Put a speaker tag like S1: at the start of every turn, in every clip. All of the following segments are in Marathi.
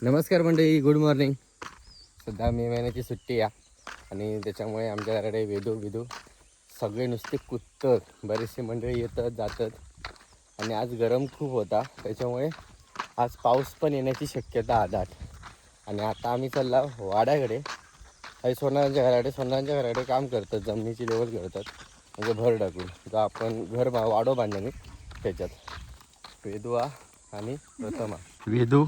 S1: नमस्कार मंडळी, गुड मॉर्निंग. सध्या मे महिन्याची सुट्टी आहे आणि त्याच्यामुळे आमच्याकडे वेदू सगळे नुसते कुत्तर, बरेचसे मंडळी येतात जातात आणि आज गरम खूप होता त्याच्यामुळे आज पाऊस पण येण्याची शक्यता आदाट. आणि आता आम्ही चालला वाड्याकडे. काही सोनारांच्या घराकडे काम करतात, जमिनीची लेवल करतात म्हणजे भर टाकून जो आपण वाडो बांधणे त्याच्यात वेदू आणि प्रथमा. वेदू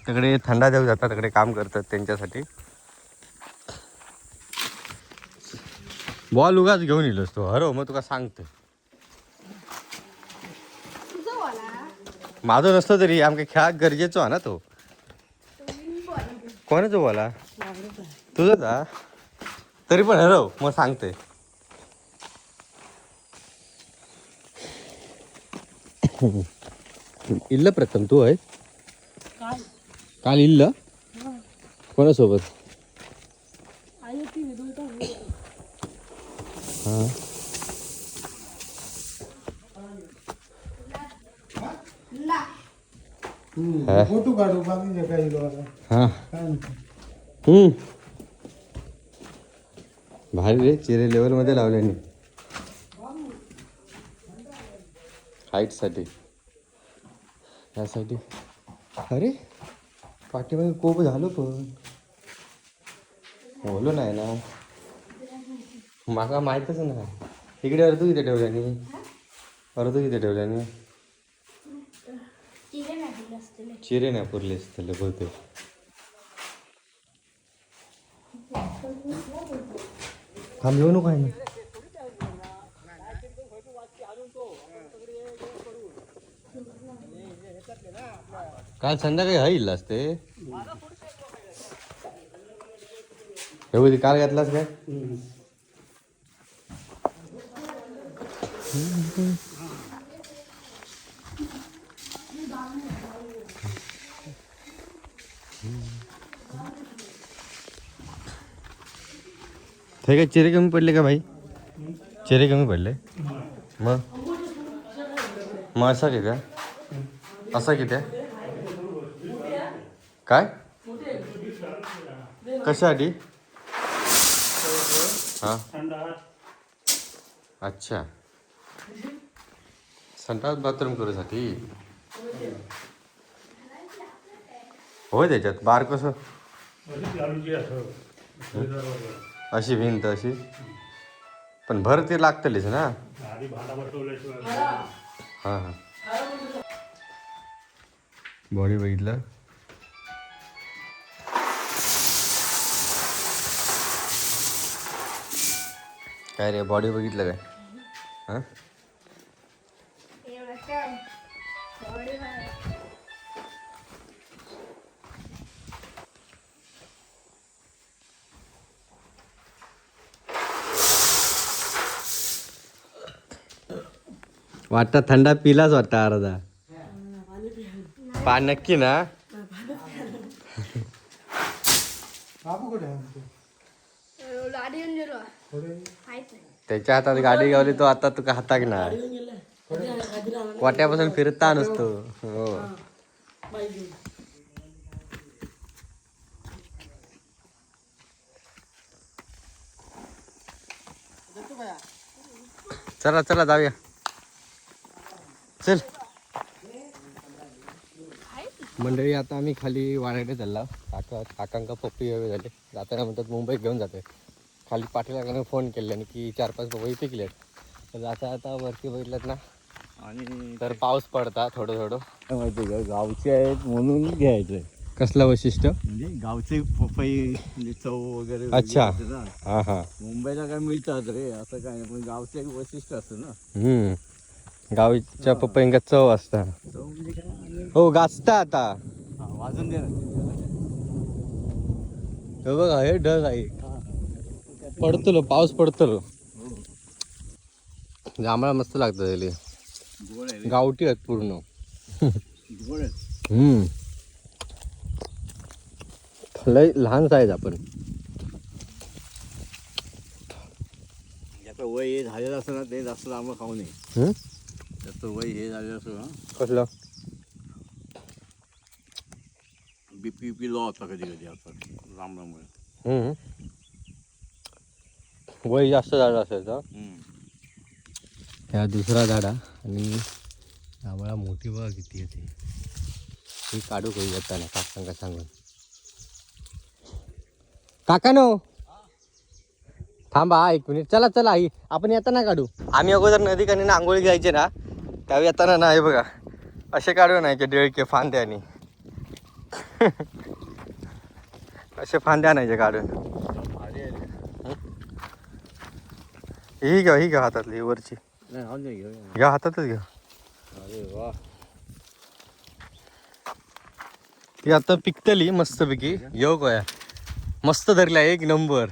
S1: तिकडे थंडा देऊ जातात, तिकडे काम करतात त्यांच्यासाठी. बॉल उगाच घेऊन येलोस तो हरो, मग तुका सांगतो माझं नसतं तरी आमका खेळा गरजेचं आहे ना. तो कोणाचं बोला तुझंच हा, तरी पण हरव मग सांगते. इल्ल प्रथम तू आहे काल इल्ल कोणासोबत? हां
S2: फोटो काढू बाकी काही
S1: हां भारी रे, चिरे लेवलमध्ये लावल्याने हाईटसाठी यासाठी. अरे पाठीमागे कोप झालो पण बोलो नाही ना, माका माहीतच नाही. इकडे अर्धू किती ठेवल्यानी, अर्धू किती ठेवल्यानी चिरे नाही पुरले असतील बहुतेक. थांब येऊ नको आहे ना. काल संध्याकाळी हा असते एवढी काल घातलास काय? ते काय चिरे कमी पडले का भाई? चिरे कमी पडले मग असा किती असा किती काय कशासाठी? हां अच्छा, संडास बाथरूम करूसाठी होय. त्याच्यात बार कसं अशी भिंत अशी पण भर ते लागतलीच ना. हां हां बॉडी बघितलं काय रे, बॉडी बघितलं काय? हां वाटतं थंडा पिलाच वाटतं अर्धा. पाणी नक्की ना. त्याच्या हातात गाडी गावली तो आता तुका हाताक ना वाट्यापासून फिरता नसतो. हो चला चला जाऊया चल मंडळी. आता आम्ही खाली वाड्याकडे चालला. काकांका पप्पी वगैरे झाले, जाताना म्हणतात मुंबईत घेऊन जाते. खाली पाठीलागाने फोन केल्याने की 4-5 पपई पिकलेत. तर जाता आता वरती बघितलं ना आणि तर पाऊस पडता थोडं
S2: माहिती का, गावचे आहेत म्हणून घ्यायचंय.
S1: कसलं वैशिष्ट्य
S2: म्हणजे गावचे पपई चव वगैरे
S1: अच्छा.
S2: ना.
S1: हां हां
S2: मुंबईला काय मिळतात रे असं काय नाही, पण गावचे एक वैशिष्ट्य असतं ना.
S1: गावीच्या पपईंका चव असता.
S2: चव म्हणजे काय
S1: हो गाजता आता.
S2: वाजून दे ना.
S1: हे बघा हे ढग आहे, पडतलो पाऊस पडतलो. जांभळा मस्त लागतं त्याले,
S2: गोड आहे
S1: गावठी आहेत पूर्ण.
S2: गोड आहे.
S1: लय लहान साईज आपण.
S2: याचं वय हे झालेलं असं ना, ते जास्त आंबा खाऊ नये. त्याचं वय हे झालेलं असं ना.
S1: कसलं
S2: बीपी लो होता कधी कधी असं लांबल्यामुळे.
S1: वय जास्त झालं असायचं. ह्या दुसरा झाडा आणि जांभळा मोठी बघा किती येते. ही काढू काही येताना काकांका सांगून. काका नो थांबा 1 मिनिट. चला चला आई आपण येताना काढू. आम्ही अगोदर नदी कानी आंघोळी घ्यायचे ना त्यावेळी येताना ना हे बघा असे काढू नाही की डेळके फांद्यानी असे फांद्या नाही काढून. ही घ्या हातातली वरची घ्या हातातच घ्या.
S2: अरे वा
S1: ती आता पिकतली मस्त पैकी. योग आहे मस्त धरल्या 1 नंबर.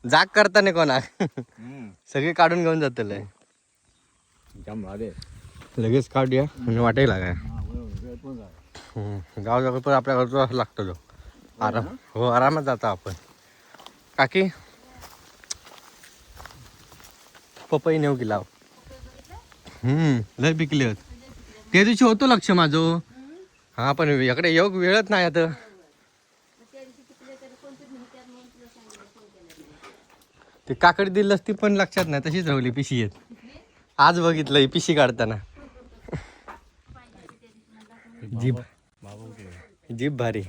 S1: जाग करता नाही कोणा सगळे काढून घेऊन जातले. लगेच काढूया म्हणजे वाटायला काय. गाव जागा पण आपल्या घरचं असं लागतं तो आराम. हो आरामात जाता आपण. काकी पपई नेऊ की लाव. लय पिकले होत त्या दिवशी होतो लक्ष माझं. हा पण इकडे योग वेळच नाही आता. ते काकडी दिलंस ती पण लक्षात नाही तशीच राहिली पिशी येत. आज बघितलं पिशी काढताना. जीभ भारी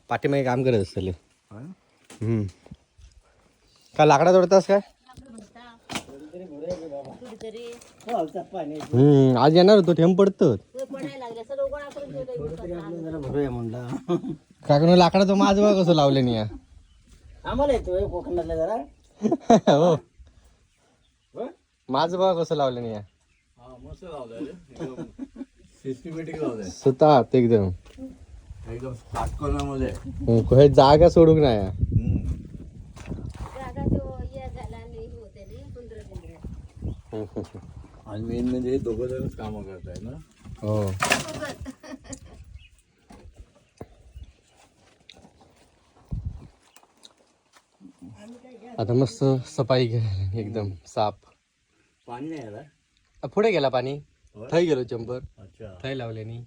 S1: पाठीमागे काम करत असतले. का लाकडा तोडतास काय. आज येणार होतो ठेम पडतो काका लाकडा तो माझ बघ कसं लावले नाही.
S3: आम्हाला येतोय कोकणातल्या जरा
S1: हो माझ बघ कसं लावलं नाही.
S2: मस्त लावलंय सिस्टमॅटिक लावलंय
S1: सुतात एकदम
S2: एकदम काटकोनामध्ये.
S1: हे जागा सोडूक नाही.
S2: आणि मेन म्हणजे 2 जणच कामं करताय ना.
S1: हो आता मस्त सफाई एकदम साफ.
S2: पाणी नाही आला
S1: पुढे गेला पाणी. थै गेलो चंपर
S2: अच्छा
S1: थै लावले नी.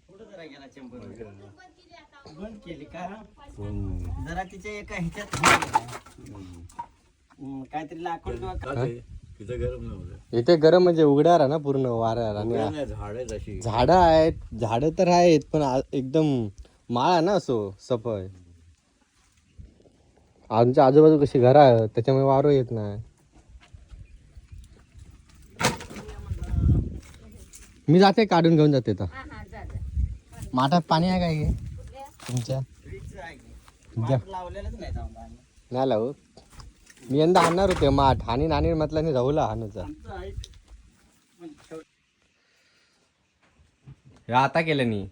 S3: बंद केली का जरा तिच्या एका ह्याच्यात काहीतरी लाकूड किंवा
S2: तिथं गरम नव्हतं.
S1: इथे गरम म्हणजे उघड्या राहा ना पूर्ण वाऱ्याला. आणि
S2: झाड आहेत अशी
S1: झाडं आहेत झाडं तर आहेत पण एकदम माळा ना असो सफाई. आमच्या आजूबाजू कशी घरं आहेत त्याच्यामुळे वारं येत नाही. मी जाते काढून घेऊन जाते तर. माठात पाणी आहे काय तुमच्या.
S3: लावलेलंच नाही जाऊन
S1: नाही लावू. मी यंदा आणणार होते माठ आणि नाणी म्हटलं राहुला हानूचा. आता केलं नी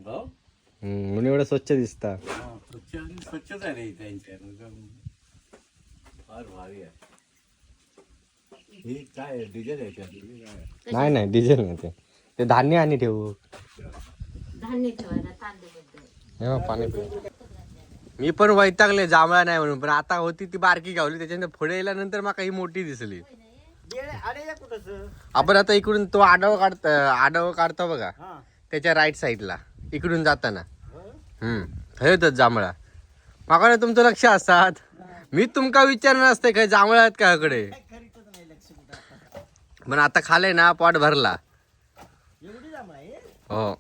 S1: म्हणून एवढं स्वच्छ दिसता.
S2: स्वच्छच आहे रे त्यांच्या फार भारी आहे. हे काय डिझेल आहे
S1: नाही नाही डिझेल नाही ते धान्य आणि ठेवू. पाणी पिऊ. मी पण वैतागले जांभळा नाही म्हणून पण आता होती ती बारकी गावली त्याच्यानंतर पुढे गेल्यानंतर मला काही मोठी दिसली. आपण आता इकडून तो आडव काढतो बघा त्याच्या राईट साईडला इकडून जाताना होतच जांभळा. माकडे तुमचं लक्ष असतात. मी तुमका विचारणार असते काय जांभळा आहेत का कडे. पण आता खाले ना पोट भरला. हो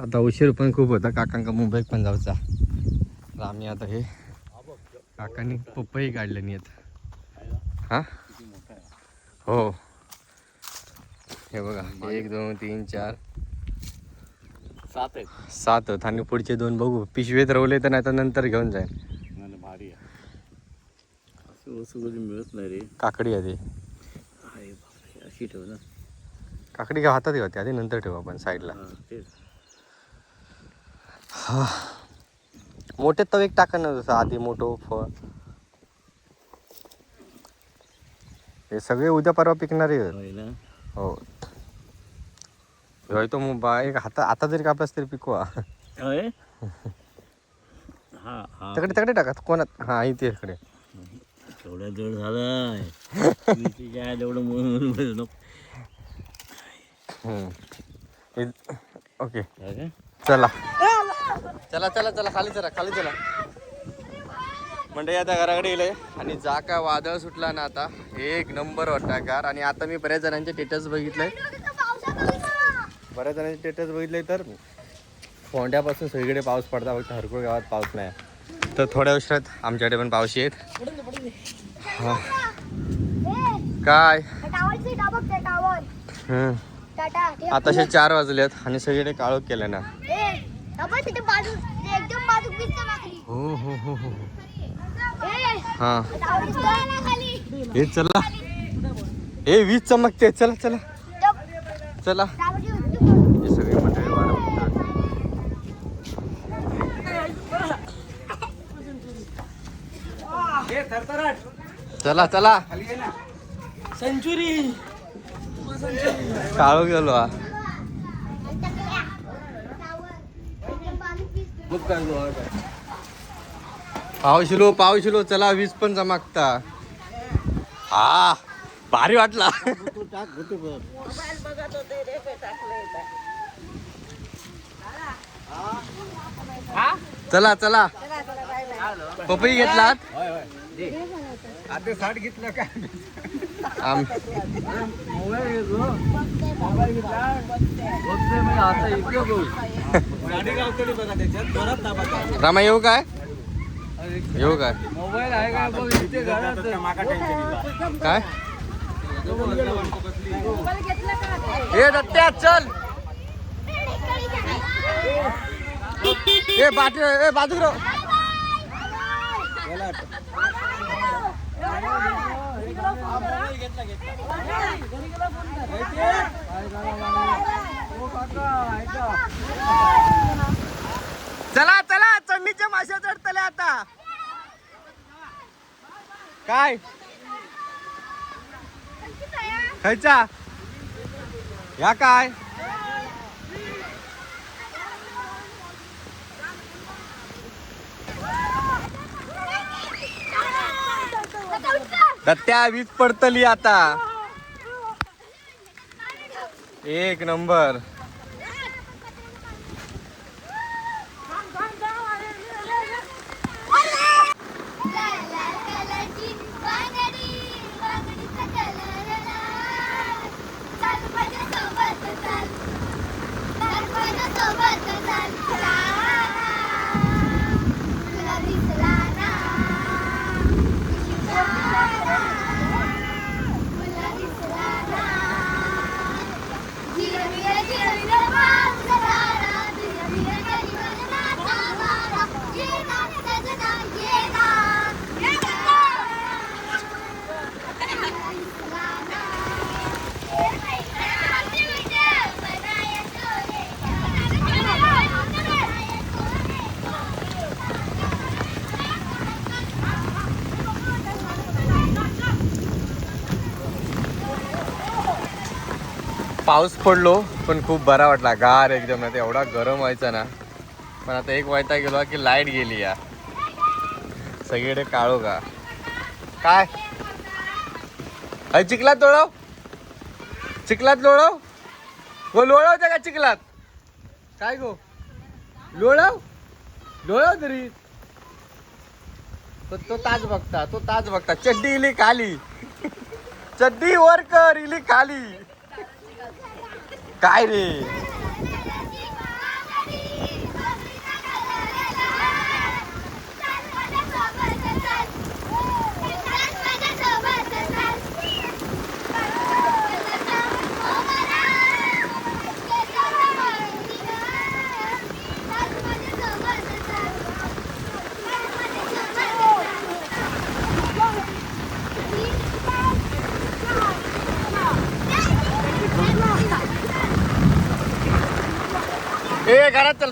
S1: आता उशीर पण खूप होता. काकांका मुंबईत पण जाऊचा. आम्ही आता हे काकांनी पपई काढले नाही आहेत. हा हो हे बघा 1 2 3 4
S2: 7 आहेत
S1: 7 आहेत आणि पुढचे 2 बघू पिशवेत रवले तर नाही तर नंतर घेऊन जाईल.
S2: भारी आहे असं वस्तू कधी मिळत नाही रे.
S1: काकडी आहे ती.
S2: अशी ठेव ना
S1: काकडी घ्या हातात घ्या आधी नंतर ठेवू आपण साईडला. मोठे तव एक टाका ना जसं आधी मोठं फळ. हे सगळे उद्या परवा पिकणारे आहेत. हो तो एक आता जरी कापलास तरी पिकवा. तिकडे टाका कोणात. हा इथे इकडे
S2: तेवढा जड झालाय.
S1: ओके चला चला चला चला खाली चला खाली चला. म्हणजे आता घराकडे गेले आणि जा का वादळ सुटला ना आता एक नंबर वाटता गार. आणि आता मी बऱ्याच जणांचे स्टेटस बघितलंय तर फोंड्यापासून सगळीकडे पाऊस पडता फक्त हरकुळ गावात पाऊस नाही. तर थोड्या उशिरात आमच्याकडे पण पाऊस येत. काय आताशे 4 वाजलेत आणि सगळीकडे काळोख केलं ना. हो हो हो हो हा हे चला हे वीज चमकते. चला चला चला हे सगळे मंडळी चला चला
S3: सेंचुरी
S1: काळो गेलो हा. पावशिलो चला वीज पण चमकता. हा भारी वाटला. चला चला पपई घेतलात
S2: आता 60 घेतलं काय
S1: रामा येऊ काय येऊ काय
S2: मोबाईल आहे काय बघ इथे घरात
S1: काय ए दत्त्या चल ए बाजू चला चला चंडीच्या माश्या चढतल्या आता. काय खायचा या काय दत्त्या वीज पडतली आता. एक नंबर पाऊस पडलो पण खूप बरा वाटला गार एकदम. ना ते एवढा गरम व्हायचा ना. पण आता एक वायता गेलो की लाईट गेली या सगळीकडे काळो का काय चिखलात लोळव व लोळवते का चिखलात काय गो लोळव तरी तो ताज बघता चड्डी इली खाली चड्डी वर कर इली खाली काय रे ए घरात चल